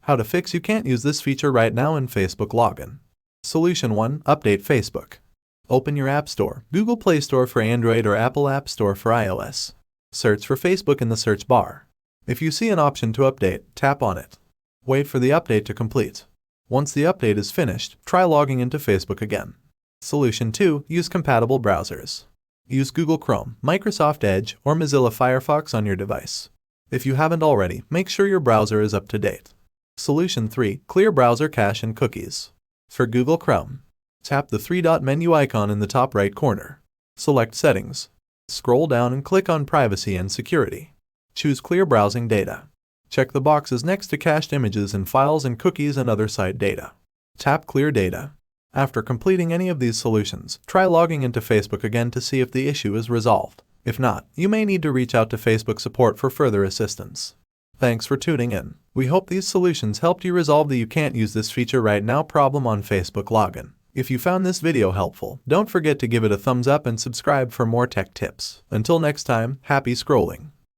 How to fix you can't use this feature right now in Facebook login. Solution 1. Update Facebook. Open your App Store, Google Play Store for Android or Apple App Store for iOS. Search for Facebook in the search bar. If you see an option to update, tap on it. Wait for the update to complete. Once the update is finished, try logging into Facebook again. Solution 2. Use compatible browsers. Use Google Chrome, Microsoft Edge, or Mozilla Firefox on your device. If you haven't already, make sure your browser is up to date. Solution 3. Clear browser cache and cookies. For Google Chrome, tap the three-dot menu icon in the top right corner. Select Settings. Scroll down and click on Privacy and Security. Choose Clear Browsing Data. Check the boxes next to cached images and files and cookies and other site data. Tap Clear Data. After completing any of these solutions, try logging into Facebook again to see if the issue is resolved. If not, you may need to reach out to Facebook support for further assistance. Thanks for tuning in. We hope these solutions helped you resolve the "you can't use this feature right now" problem on Facebook login. If you found this video helpful, don't forget to give it a thumbs up and subscribe for more tech tips. Until next time, happy scrolling.